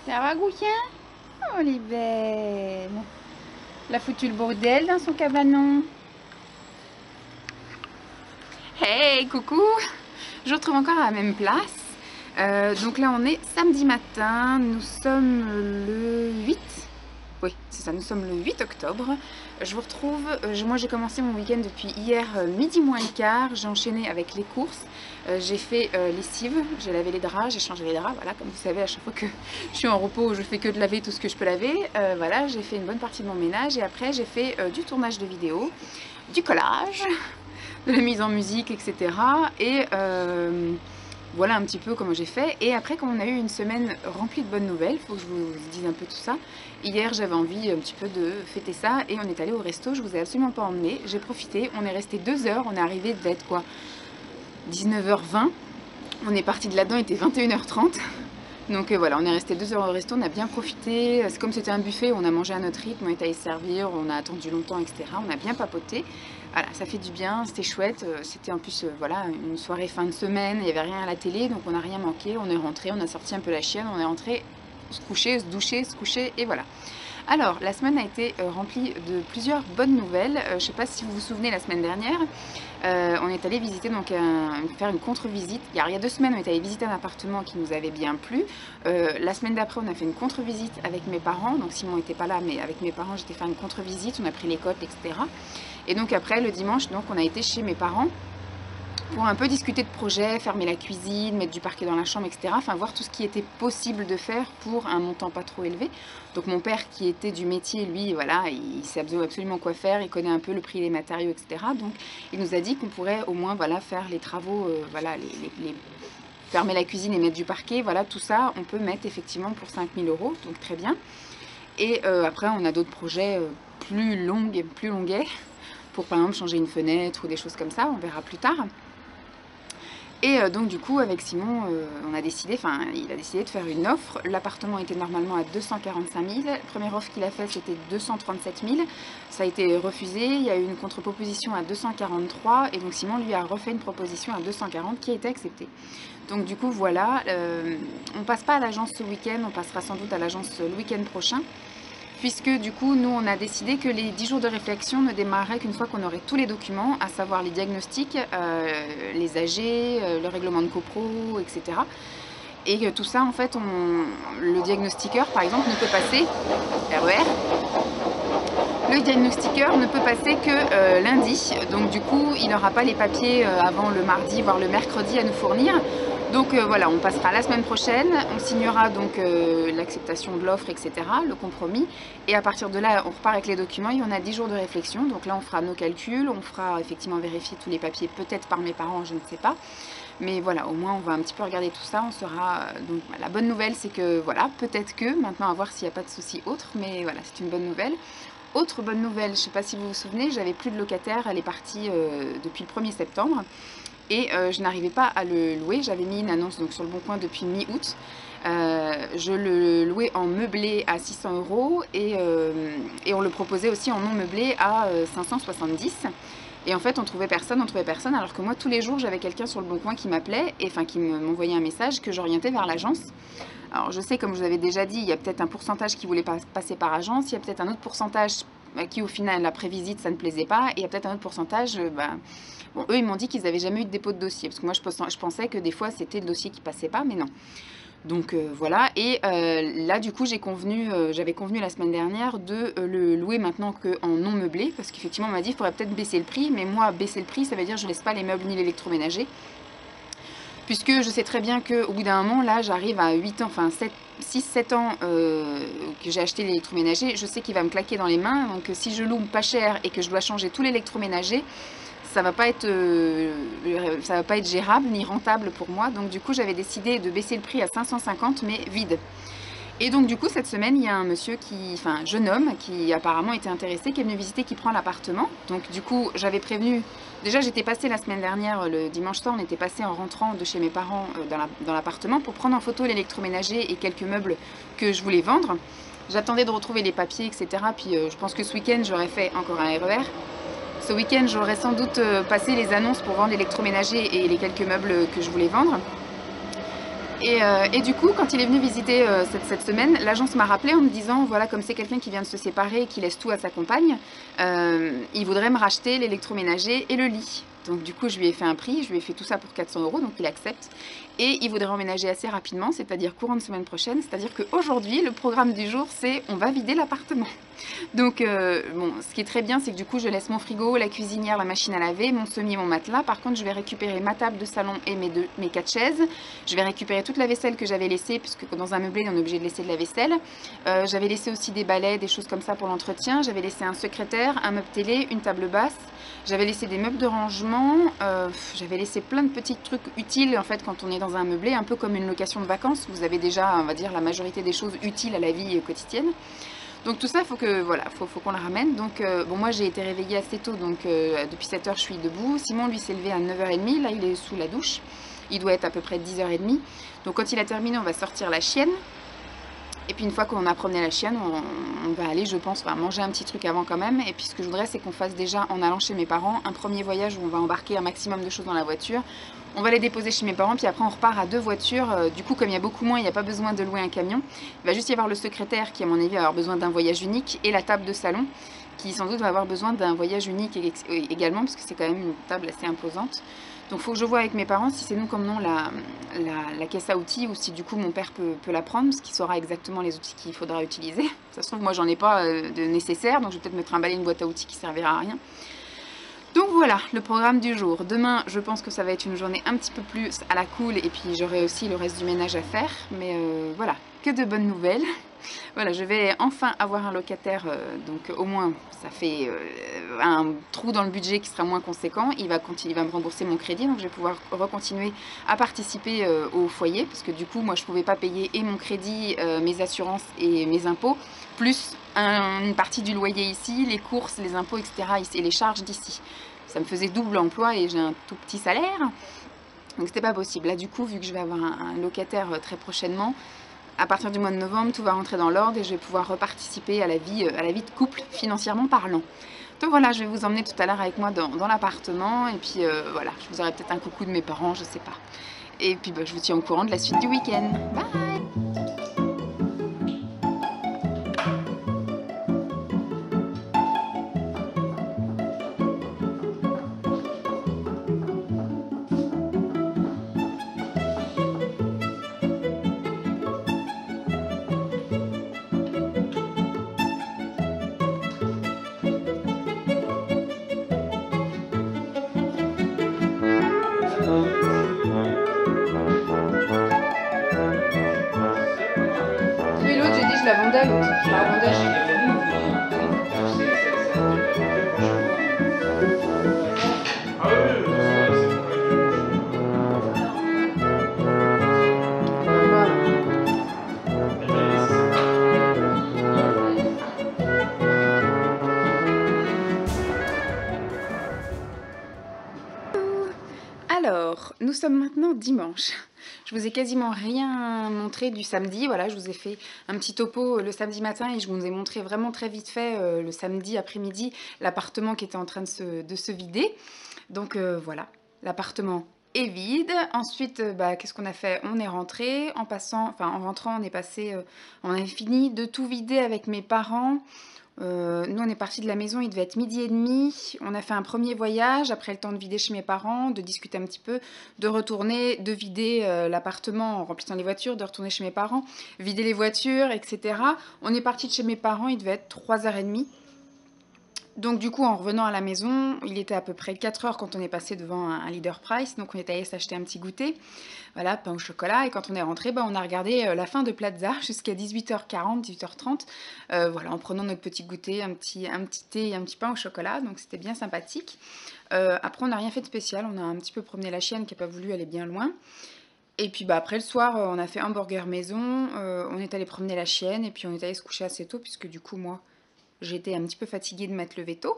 Ça va, Gouquin? Oh, elle est belle. Elle a foutu le bordel dans son cabanon. Hey, coucou! Je retrouve encore à la même place. Donc là, on est samedi matin. Nous sommes le 8. Oui, c'est ça, nous sommes le 8 octobre. Je vous retrouve, moi j'ai commencé mon week-end depuis hier midi moins le quart. J'ai enchaîné avec les courses. J'ai fait lessive, j'ai lavé les draps, j'ai changé les draps. Voilà, comme vous savez, à chaque fois que je suis en repos, je fais que de laver tout ce que je peux laver. Voilà, j'ai fait une bonne partie de mon ménage et après j'ai fait du tournage de vidéos, du collage, de la mise en musique, etc. Et voilà un petit peu comment j'ai fait. Et après, comme on a eu une semaine remplie de bonnes nouvelles, il faut que je vous dise un peu tout ça. Hier, j'avais envie un petit peu de fêter ça et on est allé au resto. Je vous ai absolument pas emmené. J'ai profité. On est resté 2 heures. On est arrivé d'être quoi 19h20. On est parti de là-dedans. Il était 21h30. Donc voilà, on est resté 2 heures au resto. On a bien profité. C'est comme c'était un buffet. On a mangé à notre rythme. On est allé se servir. On a attendu longtemps, etc. On a bien papoté. Voilà, ça fait du bien, c'était chouette, c'était en plus voilà, une soirée fin de semaine, il n'y avait rien à la télé, donc on n'a rien manqué, on est rentré, on a sorti un peu la chienne, on est rentré se coucher, se doucher, se coucher, et voilà. Alors, la semaine a été remplie de plusieurs bonnes nouvelles. Je ne sais pas si vous vous souvenez, la semaine dernière, on est allé visiter, donc faire une contre-visite. Il y a 2 semaines, on est allé visiter un appartement qui nous avait bien plu. La semaine d'après, on a fait une contre-visite avec mes parents. Donc Simon n'était pas là, mais avec mes parents, j'étais faire une contre-visite. On a pris les cotes, etc. Et donc après, le dimanche, donc, on a été chez mes parents pour un peu discuter de projets, fermer la cuisine, mettre du parquet dans la chambre, etc. Enfin, voir tout ce qui était possible de faire pour un montant pas trop élevé. Donc mon père, qui était du métier, lui, voilà, il sait absolument quoi faire, il connaît un peu le prix des matériaux, etc. Donc il nous a dit qu'on pourrait au moins, voilà, faire les travaux, voilà, fermer la cuisine et mettre du parquet, voilà, tout ça, on peut mettre effectivement pour 5 000 €, donc très bien. Et après, on a d'autres projets plus longuets, pour par exemple changer une fenêtre ou des choses comme ça, on verra plus tard. Et donc du coup avec Simon on a décidé, enfin il a décidé de faire une offre. L'appartement était normalement à 245 000, la première offre qu'il a faite c'était 237 000, ça a été refusé, il y a eu une contre-proposition à 243 et donc Simon lui a refait une proposition à 240 qui a été acceptée. Donc du coup voilà, on passe pas à l'agence ce week-end, on passera sans doute à l'agence le week-end prochain. Puisque du coup, nous, on a décidé que les 10 jours de réflexion ne démarreraient qu'une fois qu'on aurait tous les documents, à savoir les diagnostics, les AG, le règlement de copro, etc. Et tout ça, en fait, le diagnostiqueur, par exemple, ne peut passer, RER, le diagnostiqueur ne peut passer que lundi. Donc du coup, il n'aura pas les papiers avant le mardi, voire le mercredi à nous fournir. Donc voilà, on passera la semaine prochaine, on signera donc l'acceptation de l'offre, etc., le compromis. Et à partir de là, on repart avec les documents et on a 10 jours de réflexion. Donc là, on fera nos calculs, on fera effectivement vérifier tous les papiers, peut-être par mes parents, je ne sais pas. Mais voilà, au moins, on va un petit peu regarder tout ça. On sera donc la bonne nouvelle, c'est que voilà, peut-être que, maintenant à voir s'il n'y a pas de souci autre, mais voilà, c'est une bonne nouvelle. Autre bonne nouvelle, je ne sais pas si vous vous souvenez, j'avais plus de locataire, elle est partie depuis le 1er septembre. Et je n'arrivais pas à le louer, j'avais mis une annonce donc, sur le Bon Coin depuis mi-août. Je le louais en meublé à 600 € et on le proposait aussi en non meublé à 570. Et en fait on trouvait personne, alors que moi tous les jours j'avais quelqu'un sur le Bon Coin qui m'appelait, et enfin qui m'envoyait un message que j'orientais vers l'agence. Alors je sais, comme je vous avais déjà dit, il y a peut-être un pourcentage qui voulait passer par agence, il y a peut-être un autre pourcentage qui au final, après visite, ça ne plaisait pas, et il y a peut-être un autre pourcentage, bon, eux ils m'ont dit qu'ils n'avaient jamais eu de dépôt de dossier, parce que moi je pensais que des fois c'était le dossier qui passait pas, mais non. Donc voilà, et là du coup j'avais convenu la semaine dernière de le louer maintenant qu'en non meublé, parce qu'effectivement on m'a dit qu'il faudrait peut-être baisser le prix, mais moi baisser le prix ça veut dire que je laisse pas les meubles ni l'électroménager. Puisque je sais très bien qu'au bout d'un moment, là, j'arrive à 8 ans, enfin 6-7 ans que j'ai acheté l'électroménager, je sais qu'il va me claquer dans les mains. Donc si je loue pas cher et que je dois changer tout l'électroménager, ça va pas être gérable ni rentable pour moi. Donc du coup, j'avais décidé de baisser le prix à 550, mais vide. Et donc du coup cette semaine il y a un monsieur un jeune homme qui apparemment était intéressé, qui est venu visiter, qui prend l'appartement. Donc du coup j'avais prévenu, déjà j'étais passée la semaine dernière, le dimanche soir on était passé en rentrant de chez mes parents dans l'appartement pour prendre en photo l'électroménager et quelques meubles que je voulais vendre. J'attendais de retrouver les papiers, etc. Puis je pense que ce week-end j'aurais fait encore un RER. Ce week-end j'aurais sans doute passé les annonces pour vendre l'électroménager et les quelques meubles que je voulais vendre. Et du coup, quand il est venu visiter cette semaine, l'agence m'a rappelé en me disant, voilà, comme c'est quelqu'un qui vient de se séparer, qui laisse tout à sa compagne, il voudrait me racheter l'électroménager et le lit. Donc du coup, je lui ai fait un prix, je lui ai fait tout ça pour 400 €, donc il accepte. Et il voudrait emménager assez rapidement, c'est-à-dire courant de semaine prochaine. C'est-à-dire qu'aujourd'hui, le programme du jour, c'est on va vider l'appartement. Donc, bon, ce qui est très bien, c'est que du coup, je laisse mon frigo, la cuisinière, la machine à laver, mon semis et mon matelas. Par contre, je vais récupérer ma table de salon et mes 4 chaises. Je vais récupérer toute la vaisselle que j'avais laissée, puisque dans un meublé, on est obligé de laisser de la vaisselle. J'avais laissé aussi des balais, des choses comme ça pour l'entretien. J'avais laissé un secrétaire, un meuble télé, une table basse. J'avais laissé des meubles de rangement. J'avais laissé plein de petits trucs utiles, en fait, quand on est dans un meublé, un peu comme une location de vacances. Vous avez déjà, on va dire, la majorité des choses utiles à la vie quotidienne. Donc tout ça, faut qu'on le ramène. Donc bon, moi j'ai été réveillée assez tôt, donc depuis 7 h je suis debout. Simon lui s'est levé à 9 h 30, là il est sous la douche. Il doit être à peu près 10 h 30. Donc quand il a terminé, on va sortir la chienne. Et puis une fois qu'on a promené la chienne, on va aller, je pense, manger un petit truc avant quand même. Et puis ce que je voudrais, c'est qu'on fasse déjà, en allant chez mes parents, un premier voyage où on va embarquer un maximum de choses dans la voiture. On va les déposer chez mes parents, puis après on repart à 2 voitures. Du coup, comme il y a beaucoup moins, il n'y a pas besoin de louer un camion. Il va juste y avoir le secrétaire qui, à mon avis, va avoir besoin d'un voyage unique, et la table de salon, qui sans doute va avoir besoin d'un voyage unique également, parce que c'est quand même une table assez imposante. Donc il faut que je vois avec mes parents si c'est nous comme non la caisse à outils, ou si du coup mon père peut la prendre, parce qu'il saura exactement les outils qu'il faudra utiliser. Ça se trouve, moi j'en ai pas de nécessaire, donc je vais peut-être me trimballer une boîte à outils qui servira à rien. Donc voilà, le programme du jour. Demain, je pense que ça va être une journée un petit peu plus à la cool, et puis j'aurai aussi le reste du ménage à faire. Mais voilà, que de bonnes nouvelles. Voilà, je vais enfin avoir un locataire, donc au moins ça fait un trou dans le budget qui sera moins conséquent. Il va me rembourser mon crédit, donc je vais pouvoir recontinuer à participer au foyer, parce que du coup, moi je pouvais pas payer et mon crédit, mes assurances et mes impôts, plus une partie du loyer ici, les courses, les impôts, etc. et les charges d'ici. Ça me faisait double emploi et j'ai un tout petit salaire, donc c'était pas possible. Là du coup, vu que je vais avoir un locataire très prochainement, à partir du mois de novembre, tout va rentrer dans l'ordre et je vais pouvoir reparticiper à la vie de couple, financièrement parlant. Donc voilà, je vais vous emmener tout à l'heure avec moi dans l'appartement, et puis voilà, je vous aurai peut-être un coucou de mes parents, je sais pas. Et puis je vous tiens au courant de la suite du week-end. Bye! Oui, l'autre, j'ai dit je la vendais, l'autre. Je la revendais. Alors, nous sommes maintenant dimanche. Je vous ai quasiment rien montré du samedi. Voilà, je vous ai fait un petit topo le samedi matin et je vous ai montré vraiment très vite fait le samedi après-midi l'appartement qui était en train de se vider. Donc voilà, l'appartement est vide. Ensuite, qu'est-ce qu'on a fait? On est rentré. En rentrant, on avait fini de tout vider avec mes parents. Nous on est parti de la maison, il devait être 12h30. On a fait un premier voyage, après le temps de vider chez mes parents, de discuter un petit peu, de retourner, de vider l'appartement en remplissant les voitures, de retourner chez mes parents, vider les voitures, etc. On est parti de chez mes parents, il devait être 3h30. Donc du coup, en revenant à la maison, il était à peu près 4 h quand on est passé devant un Leader Price. Donc on est allé s'acheter un petit goûter, voilà, pain au chocolat. Et quand on est rentré, on a regardé la fin de Plaza jusqu'à 18h40, 18h30. Voilà, en prenant notre petit goûter, un petit thé et un petit pain au chocolat. Donc c'était bien sympathique. Après, on n'a rien fait de spécial. On a un petit peu promené la chienne qui n'a pas voulu aller bien loin. Et puis après le soir, on a fait un burger maison. On est allé promener la chienne et puis on est allé se coucher assez tôt puisque du coup, moi... J'étais un petit peu fatiguée de m'être levée tôt.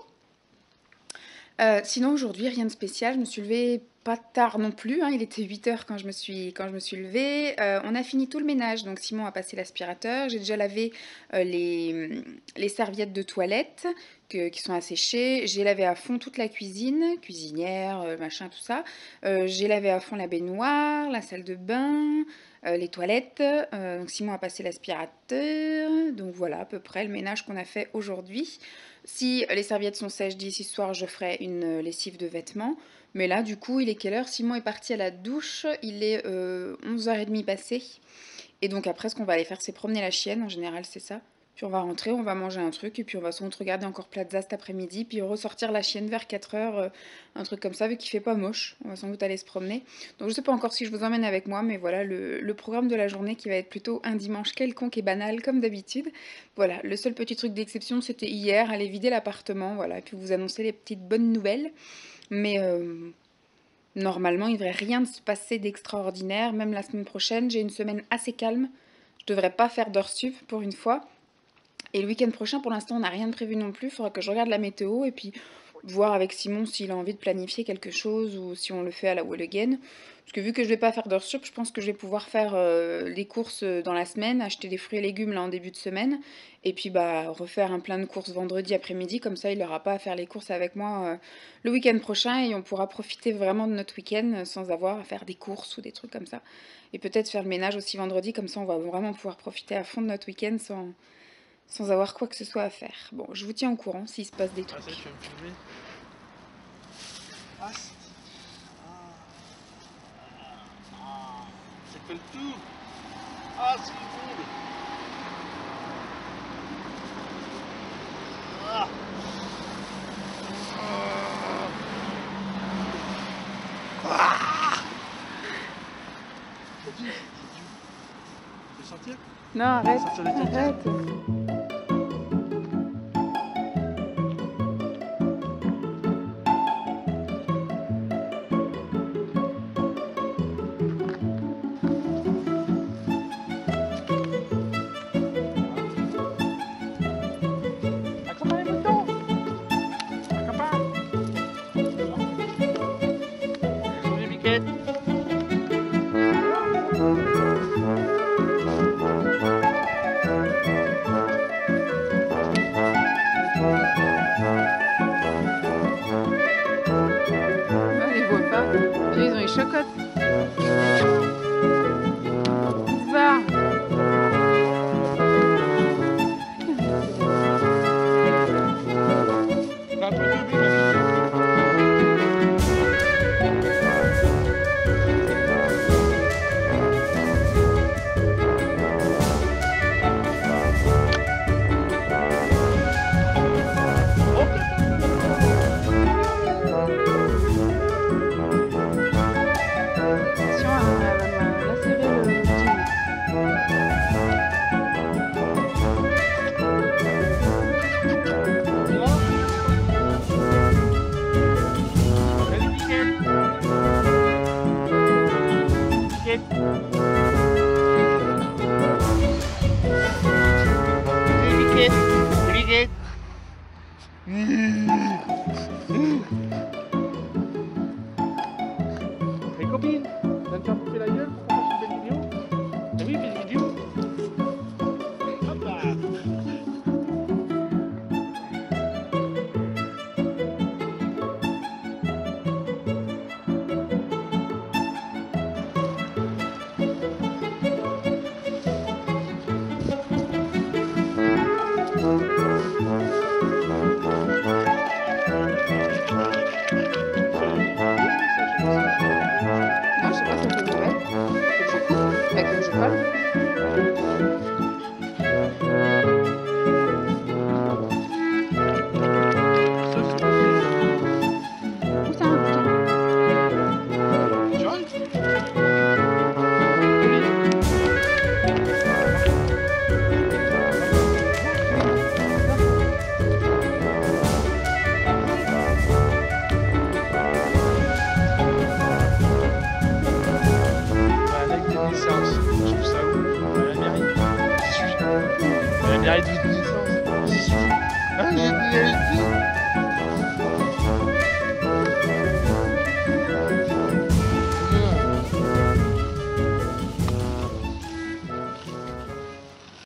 Sinon aujourd'hui, rien de spécial. Je me suis levée pas tard non plus, hein. Il était 8 h quand je me suis levée. On a fini tout le ménage, donc Simon a passé l'aspirateur. J'ai déjà lavé les serviettes de toilette qui sont asséchées. J'ai lavé à fond toute la cuisinière, machin, tout ça. J'ai lavé à fond la baignoire, la salle de bain. les toilettes. Donc Simon a passé l'aspirateur. Donc voilà à peu près le ménage qu'on a fait aujourd'hui. Si les serviettes sont sèches d'ici ce soir, je ferai une lessive de vêtements. Mais là, du coup, il est quelle heure? Simon est parti à la douche. Il est 11h30 passé. Et donc après, ce qu'on va aller faire, c'est promener la chienne. En général, c'est ça. Puis on va rentrer, on va manger un truc, et puis on va sans doute regarder encore Plaza cet après-midi, puis ressortir la chienne vers 4h, un truc comme ça, vu qu'il fait pas moche. On va sans doute aller se promener. Donc je sais pas encore si je vous emmène avec moi, mais voilà le programme de la journée qui va être plutôt un dimanche quelconque et banal, comme d'habitude. Voilà, le seul petit truc d'exception, c'était hier, aller vider l'appartement, voilà, et puis vous annoncer les petites bonnes nouvelles. Mais normalement, il ne devrait rien se passer d'extraordinaire, même la semaine prochaine. J'ai une semaine assez calme. Je devrais pas faire d'heures sup pour une fois. Et le week-end prochain, pour l'instant, on n'a rien de prévu non plus. Il faudra que je regarde la météo et puis voir avec Simon s'il a envie de planifier quelque chose ou si on le fait à la Wall Again. Parce que vu que je vais pas faire d'heures sup, je pense que je vais pouvoir faire les courses dans la semaine, acheter des fruits et légumes là en début de semaine, et puis bah refaire un plein de courses vendredi après-midi. Comme ça, il n'aura pas à faire les courses avec moi le week-end prochain et on pourra profiter vraiment de notre week-end sans avoir à faire des courses ou des trucs comme ça. Et peut-être faire le ménage aussi vendredi, comme ça on va vraiment pouvoir profiter à fond de notre week-end sans avoir quoi que ce soit à faire. Bon, je vous tiens au courant s'il se passe des trucs. Ah, ça, tu vas me filmer? Ah, ça colle tout. Ah, c'est cool. Ah. Ah. C'est dur. Tu peux sortir? Non, arrête. Sortir les têtes. Arrête.